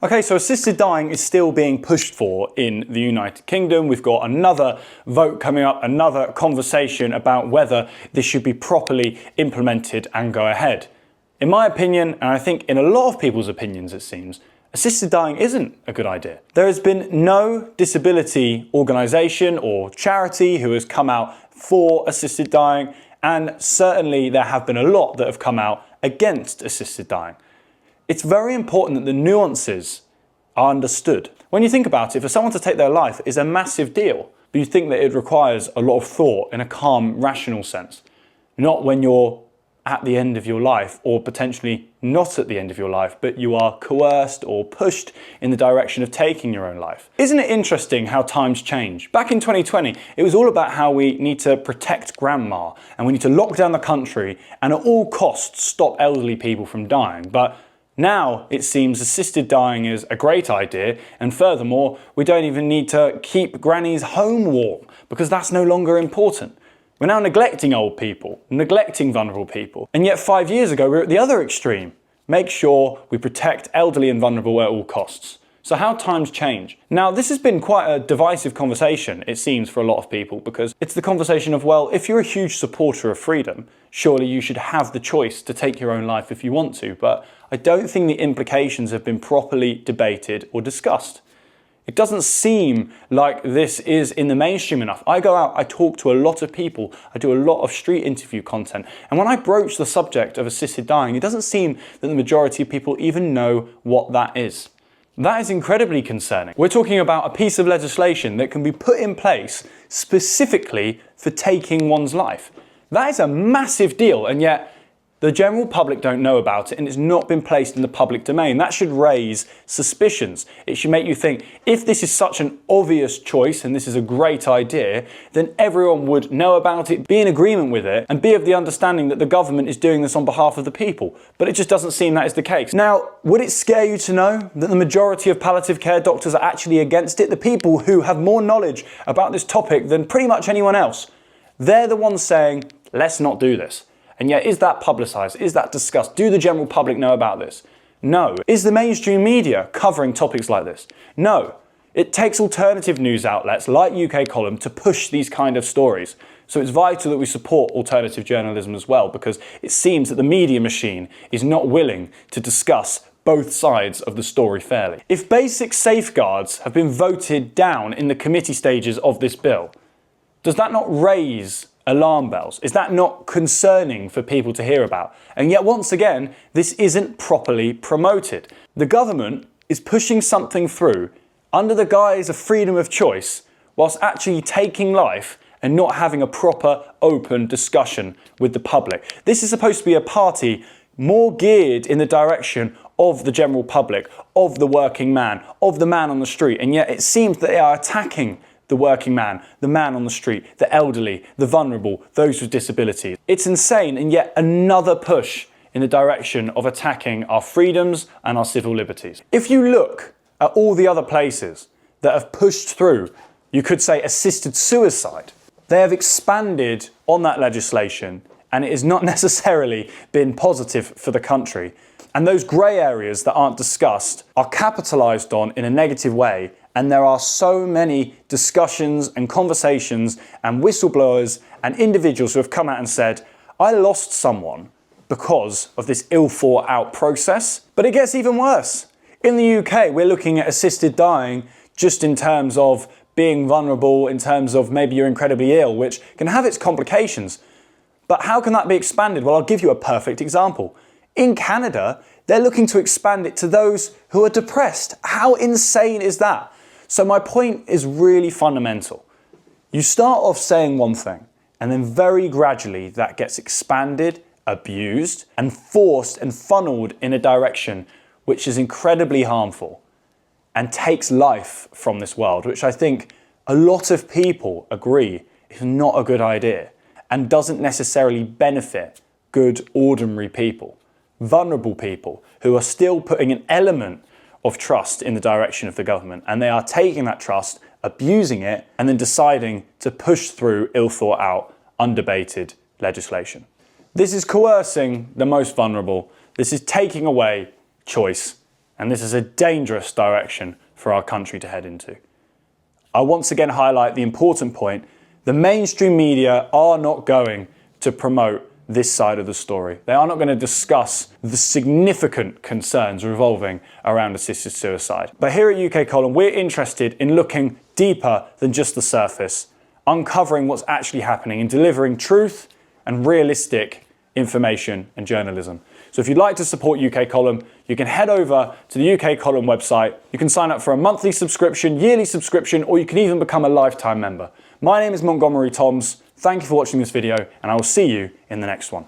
Okay, so assisted dying is still being pushed for in the United Kingdom. We've got another vote coming up, another conversation about whether this should be properly implemented and go ahead. In my opinion, and I think in a lot of people's opinions it seems, assisted dying isn't a good idea. There has been no disability organisation or charity who has come out for assisted dying, and certainly there have been a lot that have come out against assisted dying. It's very important that the nuances are understood. When you think about it, for someone to take their life is a massive deal, but you think that it requires a lot of thought in a calm, rational sense. Not when you're at the end of your life, or potentially not at the end of your life, but you are coerced or pushed in the direction of taking your own life. Isn't it interesting how times change? Back in 2020, it was all about how we need to protect grandma, and we need to lock down the country and at all costs stop elderly people from dying. But now it seems assisted dying is a great idea, and furthermore, we don't even need to keep granny's home warm because that's no longer important. We're now neglecting old people, neglecting vulnerable people. And yet 5 years ago, we were at the other extreme. Make sure we protect elderly and vulnerable at all costs. So how times change. Now, this has been quite a divisive conversation, it seems, for a lot of people, because it's the conversation of, well, if you're a huge supporter of freedom, surely you should have the choice to take your own life if you want to. But I don't think the implications have been properly debated or discussed. It doesn't seem like this is in the mainstream enough. I go out, I talk to a lot of people, I do a lot of street interview content, and when I broach the subject of assisted dying, it doesn't seem that the majority of people even know what that is. That is incredibly concerning. We're talking about a piece of legislation that can be put in place specifically for taking one's life. That is a massive deal, and yet the general public don't know about it, and it's not been placed in the public domain. That should raise suspicions. It should make you think, if this is such an obvious choice and this is a great idea, then everyone would know about it, be in agreement with it, and be of the understanding that the government is doing this on behalf of the people. But it just doesn't seem that is the case. Now, would it scare you to know that the majority of palliative care doctors are actually against it? The people who have more knowledge about this topic than pretty much anyone else, they're the ones saying, let's not do this. And yet, is that publicised? Is that discussed? Do the general public know about this? No. Is the mainstream media covering topics like this? No. It takes alternative news outlets like UK Column to push these kind of stories. So it's vital that we support alternative journalism as well, because it seems that the media machine is not willing to discuss both sides of the story fairly. If basic safeguards have been voted down in the committee stages of this bill, does that not raise alarm bells? Is that not concerning for people to hear about? And yet once again, this isn't properly promoted. The government is pushing something through under the guise of freedom of choice, whilst actually taking life and not having a proper open discussion with the public. This is supposed to be a party more geared in the direction of the general public, of the working man, of the man on the street, and yet it seems that they are attacking the working man, the man on the street, the elderly, the vulnerable, those with disabilities. It's insane, and yet another push in the direction of attacking our freedoms and our civil liberties. If you look at all the other places that have pushed through, you could say, assisted suicide, they have expanded on that legislation, and it has not necessarily been positive for the country. And those grey areas that aren't discussed are capitalised on in a negative way. And there are so many discussions and conversations and whistleblowers and individuals who have come out and said, I lost someone because of this ill thought out process. But it gets even worse. In the UK, we're looking at assisted dying just in terms of being vulnerable, in terms of maybe you're incredibly ill, which can have its complications. But how can that be expanded? Well, I'll give you a perfect example. In Canada, they're looking to expand it to those who are depressed. How insane is that? So my point is really fundamental. You start off saying one thing, and then very gradually that gets expanded, abused, and forced and funneled in a direction which is incredibly harmful and takes life from this world, which I think a lot of people agree is not a good idea and doesn't necessarily benefit good, ordinary people, vulnerable people who are still putting an element of trust in the direction of the government, and they are taking that trust, abusing it, and then deciding to push through ill thought out, undebated legislation. This is coercing the most vulnerable. This is taking away choice, and this is a dangerous direction for our country to head into. I once again highlight the important point: the mainstream media are not going to promote this side of the story. They are not going to discuss the significant concerns revolving around assisted suicide. But here at UK Column, we're interested in looking deeper than just the surface, uncovering what's actually happening and delivering truth and realistic information and journalism. So if you'd like to support UK Column, you can head over to the UK Column website. You can sign up for a monthly subscription, yearly subscription, or you can even become a lifetime member. My name is Montgomery Toms. Thank you for watching this video, and I will see you in the next one.